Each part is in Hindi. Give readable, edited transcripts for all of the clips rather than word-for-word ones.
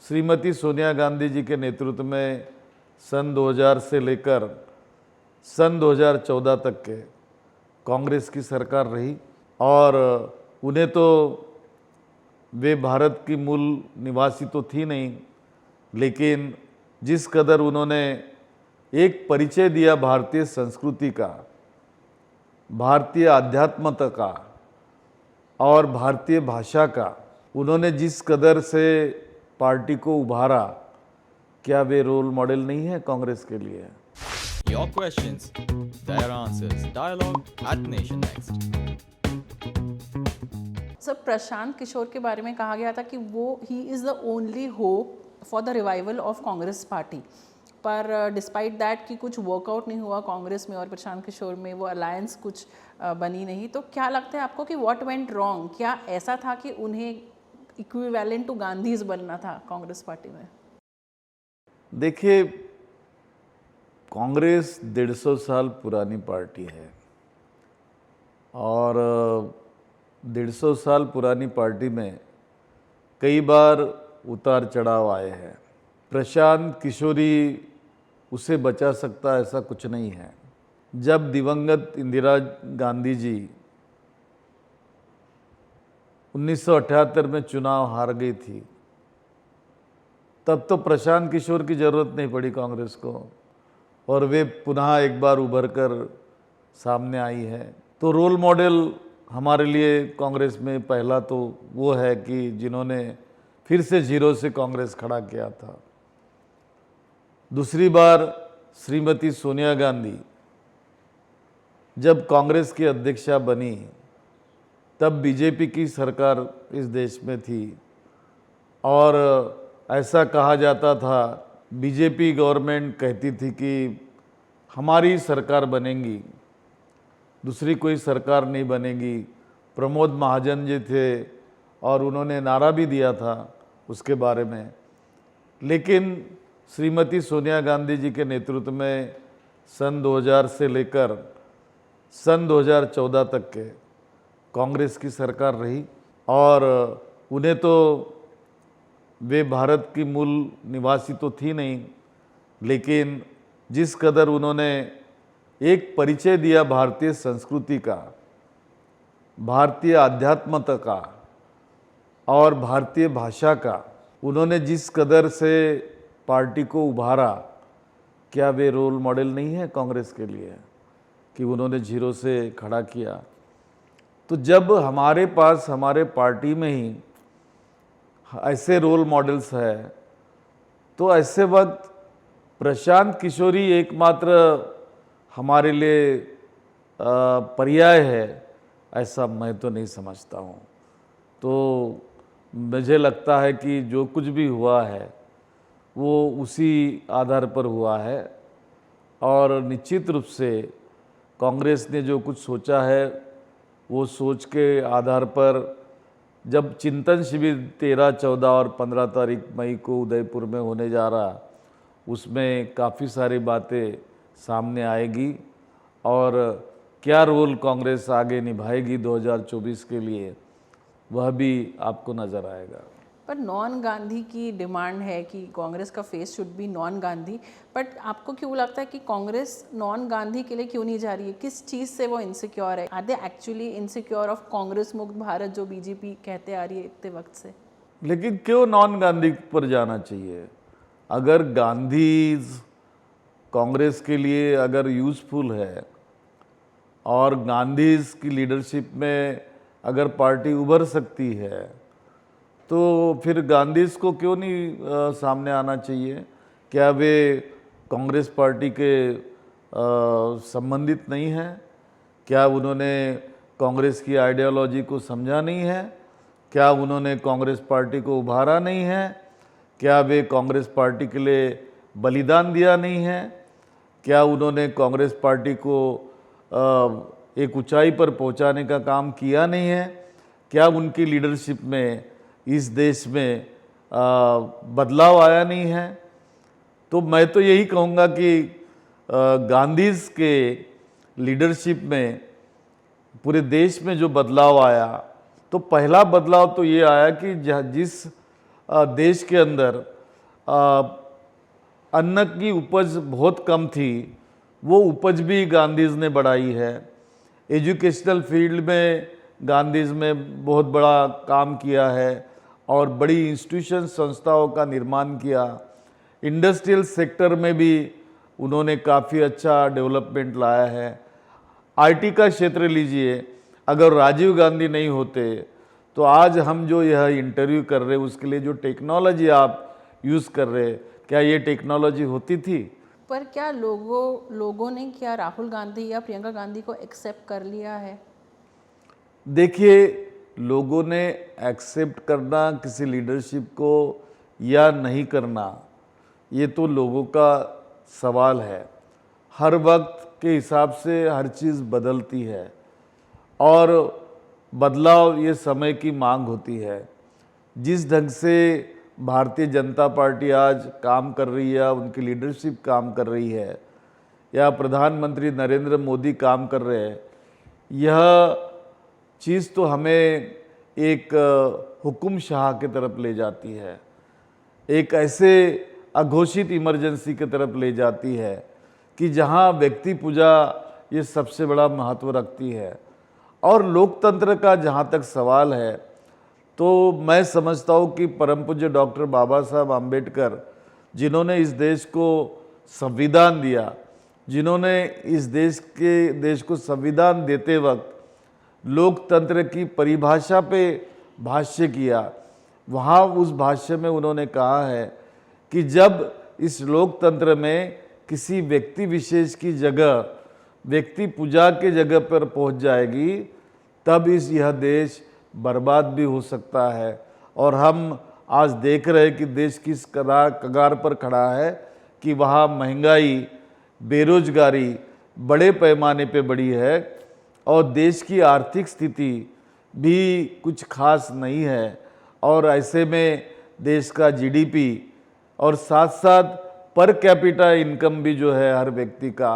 श्रीमती सोनिया गांधी जी के नेतृत्व में सन 2000 से लेकर सन 2014 तक के कांग्रेस की सरकार रही और उन्हें तो वे भारत की मूल निवासी तो थी नहीं, लेकिन जिस कदर उन्होंने एक परिचय दिया भारतीय संस्कृति का, भारतीय आध्यात्मता का और भारतीय भाषा का, उन्होंने जिस कदर से पार्टी को उभारा, क्या वे रोल मॉडल नहीं है कांग्रेस के लिए? Your questions, their answers. Dialogue at Nation Next. Sir, Prashant Kishor के बारे में कहा गया था कि वो ही is the only hope for the revival of Congress party, पर डिस्पाइट दैट कि कुछ वर्कआउट नहीं हुआ कांग्रेस में और प्रशांत किशोर में, वो अलायंस कुछ बनी नहीं। तो क्या लगता है आपको कि व्हाट वेंट रॉन्ग? क्या ऐसा था कि उन्हें इक्विवेलेंट टू गांधीज बनना था कांग्रेस पार्टी में? देखिए, कांग्रेस 150 साल पुरानी पार्टी है और 150 साल पुरानी पार्टी में कई बार उतार चढ़ाव आए हैं। प्रशांत किशोरी उसे बचा सकता ऐसा कुछ नहीं है। जब दिवंगत इंदिरा गांधी जी 1978 में चुनाव हार गई थी, तब तो प्रशांत किशोर की ज़रूरत नहीं पड़ी कांग्रेस को और वे पुनः एक बार उभर कर सामने आई है। तो रोल मॉडल हमारे लिए कांग्रेस में पहला तो वो है कि जिन्होंने फिर से जीरो से कांग्रेस खड़ा किया था। दूसरी बार श्रीमती सोनिया गांधी जब कांग्रेस की अध्यक्षा बनी, तब बीजेपी की सरकार इस देश में थी और ऐसा कहा जाता था, बीजेपी गवर्नमेंट कहती थी कि हमारी सरकार बनेगी, दूसरी कोई सरकार नहीं बनेगी। प्रमोद महाजन जी थे और उन्होंने नारा भी दिया था उसके बारे में। लेकिन श्रीमती सोनिया गांधी जी के नेतृत्व में सन 2000 से लेकर सन 2014 तक के कांग्रेस की सरकार रही और उन्हें तो वे भारत की मूल निवासी तो थी नहीं, लेकिन जिस कदर उन्होंने एक परिचय दिया भारतीय संस्कृति का, भारतीय आध्यात्मता का और भारतीय भाषा का, उन्होंने जिस कदर से पार्टी को उभारा, क्या वे रोल मॉडल नहीं है कांग्रेस के लिए कि उन्होंने जीरो से खड़ा किया? तो जब हमारे पास हमारे पार्टी में ही ऐसे रोल मॉडल्स है, तो ऐसे वक्त प्रशांत किशोरी एकमात्र हमारे लिए पर्याय है, ऐसा मैं तो नहीं समझता हूँ। तो मुझे लगता है कि जो कुछ भी हुआ है वो उसी आधार पर हुआ है और निश्चित रूप से कांग्रेस ने जो कुछ सोचा है वो सोच के आधार पर जब चिंतन शिविर 13, 14 और 15 तारीख मई को उदयपुर में होने जा रहा, उसमें काफ़ी सारी बातें सामने आएगी और क्या रोल कांग्रेस आगे निभाएगी 2024 के लिए, वह भी आपको नज़र आएगा। पर नॉन गांधी की डिमांड है कि कांग्रेस का face should be non Gandhi, but आपको क्यों लगता है कि कांग्रेस नॉन गांधी के लिए क्यों नहीं जा रही है? किस चीज़ से वो इनसिक्योर है? Are they actually insecure of Congress मुक्त भारत जो बीजेपी कहते आ रही है इतने वक्त से? लेकिन क्यों नॉन गांधी पर जाना चाहिए? अगर गांधी कांग्रेस के लिए अगर यूज़फुल है और गांधी की लीडरशिप में अगर पार्टी उभर सकती है, तो फिर गांधी को क्यों नहीं सामने आना चाहिए? क्या वे कांग्रेस पार्टी के संबंधित नहीं हैं? क्या उन्होंने कांग्रेस की आइडियोलॉजी को समझा नहीं है? क्या उन्होंने कांग्रेस पार्टी को उभारा नहीं है? क्या वे कांग्रेस पार्टी के लिए बलिदान दिया नहीं है? क्या उन्होंने कांग्रेस पार्टी को एक ऊंचाई पर पहुंचाने का काम किया नहीं है? क्या उनकी लीडरशिप में इस देश में बदलाव आया नहीं है? तो मैं तो यही कहूँगा कि गांधी के लीडरशिप में पूरे देश में जो बदलाव आया, तो पहला बदलाव तो ये आया कि जिस देश के अंदर अन्न की उपज बहुत कम थी, वो उपज भी गांधीज ने बढ़ाई है। एजुकेशनल फील्ड में गांधीज में बहुत बड़ा काम किया है और बड़ी इंस्टीट्यूशन संस्थाओं का निर्माण किया। इंडस्ट्रियल सेक्टर में भी उन्होंने काफ़ी अच्छा डेवलपमेंट लाया है। आईटी का क्षेत्र लीजिए, अगर राजीव गांधी नहीं होते तो आज हम जो यह इंटरव्यू कर रहे हैं उसके लिए जो टेक्नोलॉजी आप यूज़ कर रहे हैं, क्या ये टेक्नोलॉजी होती थी? पर क्या लोगों ने क्या राहुल गांधी या प्रियंका गांधी को एक्सेप्ट कर लिया है? देखिए, लोगों ने एक्सेप्ट करना किसी लीडरशिप को या नहीं करना, ये तो लोगों का सवाल है। हर वक्त के हिसाब से हर चीज़ बदलती है और बदलाव ये समय की मांग होती है। जिस ढंग से भारतीय जनता पार्टी आज काम कर रही है, उनकी लीडरशिप काम कर रही है, या प्रधानमंत्री नरेंद्र मोदी काम कर रहे हैं, यह चीज़ तो हमें एक हुकुम शाह की तरफ ले जाती है, एक ऐसे अघोषित इमरजेंसी की तरफ ले जाती है कि जहां व्यक्ति पूजा ये सबसे बड़ा महत्व रखती है। और लोकतंत्र का जहां तक सवाल है तो मैं समझता हूँ कि परम पूज्य डॉक्टर बाबा साहब आम्बेडकर, जिन्होंने इस देश को संविधान दिया, जिन्होंने इस देश को संविधान देते वक्त लोकतंत्र की परिभाषा पे भाष्य किया, वहाँ उस भाष्य में उन्होंने कहा है कि जब इस लोकतंत्र में किसी व्यक्ति विशेष की जगह व्यक्ति पूजा के जगह पर पहुंच जाएगी, तब यह देश बर्बाद भी हो सकता है। और हम आज देख रहे हैं कि देश किस कगार पर खड़ा है कि वहाँ महंगाई, बेरोजगारी बड़े पैमाने पे बढ़ी है और देश की आर्थिक स्थिति भी कुछ खास नहीं है। और ऐसे में देश का जीडीपी और साथ साथ पर कैपिटा इनकम भी जो है हर व्यक्ति का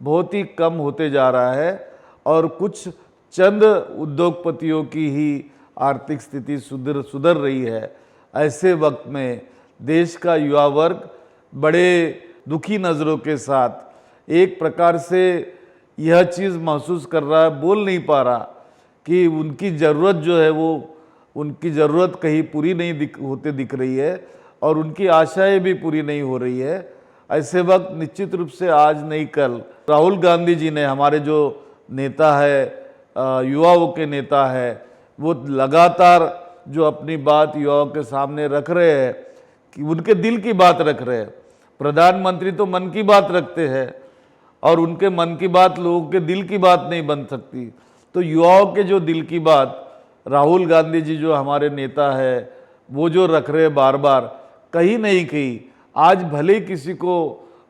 बहुत ही कम होते जा रहा है और कुछ चंद उद्योगपतियों की ही आर्थिक स्थिति सुधर रही है। ऐसे वक्त में देश का युवा वर्ग बड़े दुखी नज़रों के साथ एक प्रकार से यह चीज़ महसूस कर रहा है, बोल नहीं पा रहा कि उनकी ज़रूरत जो है वो उनकी ज़रूरत कहीं पूरी नहीं होते दिख रही है और उनकी आशाएं भी पूरी नहीं हो रही है। ऐसे वक्त निश्चित रूप से आज नहीं कल राहुल गांधी जी ने, हमारे जो नेता है, युवाओं के नेता है, वो लगातार जो अपनी बात युवाओं के सामने रख रहे हैं कि उनके दिल की बात रख रहे हैं। प्रधानमंत्री तो मन की बात रखते हैं और उनके मन की बात लोगों के दिल की बात नहीं बन सकती। तो युवाओं के जो दिल की बात राहुल गांधी जी जो हमारे नेता है वो जो रख रहे हैं बार बार, कहीं नहीं कहीं आज भले किसी को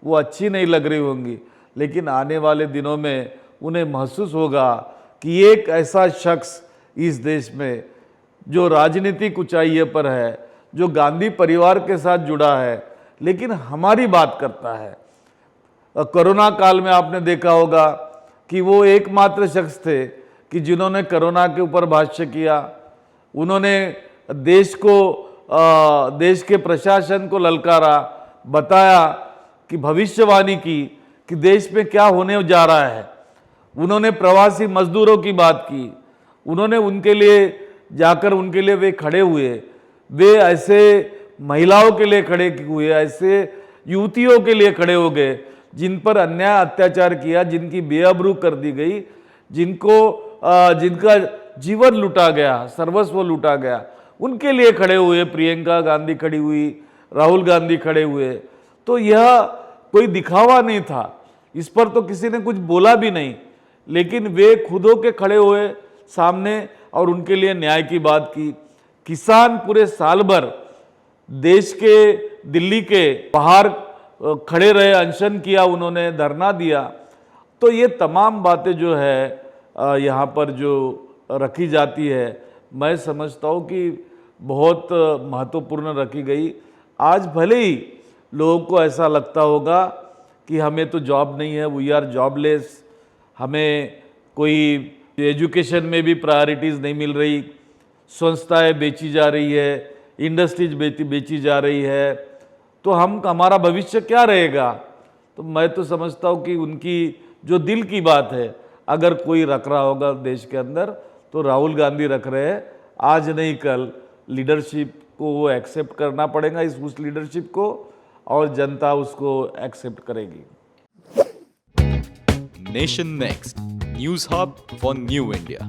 वो अच्छी नहीं लग रही होंगी, लेकिन आने वाले दिनों में उन्हें महसूस होगा कि एक ऐसा शख्स इस देश में जो राजनीतिक ऊंचाई पर है, जो गांधी परिवार के साथ जुड़ा है, लेकिन हमारी बात करता है। कोरोना काल में आपने देखा होगा कि वो एकमात्र शख्स थे कि जिन्होंने कोरोना के ऊपर भाष्य किया। उन्होंने देश के प्रशासन को ललकारा, बताया कि भविष्यवाणी की कि देश में क्या होने जा रहा है। उन्होंने प्रवासी मजदूरों की बात की, उन्होंने उनके लिए जाकर उनके लिए वे खड़े हुए, वे ऐसे महिलाओं के लिए खड़े हुए, ऐसे युवतियों के लिए खड़े हो गए जिन पर अन्याय अत्याचार किया, जिनकी बेअबरू कर दी गई, जिनका जीवन लूटा गया, सर्वस्व लूटा गया, उनके लिए खड़े हुए। प्रियंका गांधी खड़ी हुई, राहुल गांधी खड़े हुए। तो यह कोई दिखावा नहीं था, इस पर तो किसी ने कुछ बोला भी नहीं, लेकिन वे खुद के खड़े हुए सामने और उनके लिए न्याय की बात की। किसान पूरे साल भर देश के दिल्ली के बाहर खड़े रहे, अनशन किया, उन्होंने धरना दिया। तो ये तमाम बातें जो है यहाँ पर जो रखी जाती है, मैं समझता हूँ कि बहुत महत्वपूर्ण रखी गई। आज भले ही लोगों को ऐसा लगता होगा कि हमें तो जॉब नहीं है, वी आर जॉबलेस, हमें कोई एजुकेशन में भी प्रायोरिटीज़ नहीं मिल रही, संस्थाएं बेची जा रही है, इंडस्ट्रीज बेची जा रही है। तो हमारा भविष्य क्या रहेगा। तो मैं तो समझता हूँ कि उनकी जो दिल की बात है, अगर कोई रख रहा होगा देश के अंदर तो राहुल गांधी रख रहे हैं। आज नहीं कल लीडरशिप को वो एक्सेप्ट करना पड़ेगा, उस लीडरशिप को, और जनता उसको एक्सेप्ट करेगी। Nation Next News Hub for New India.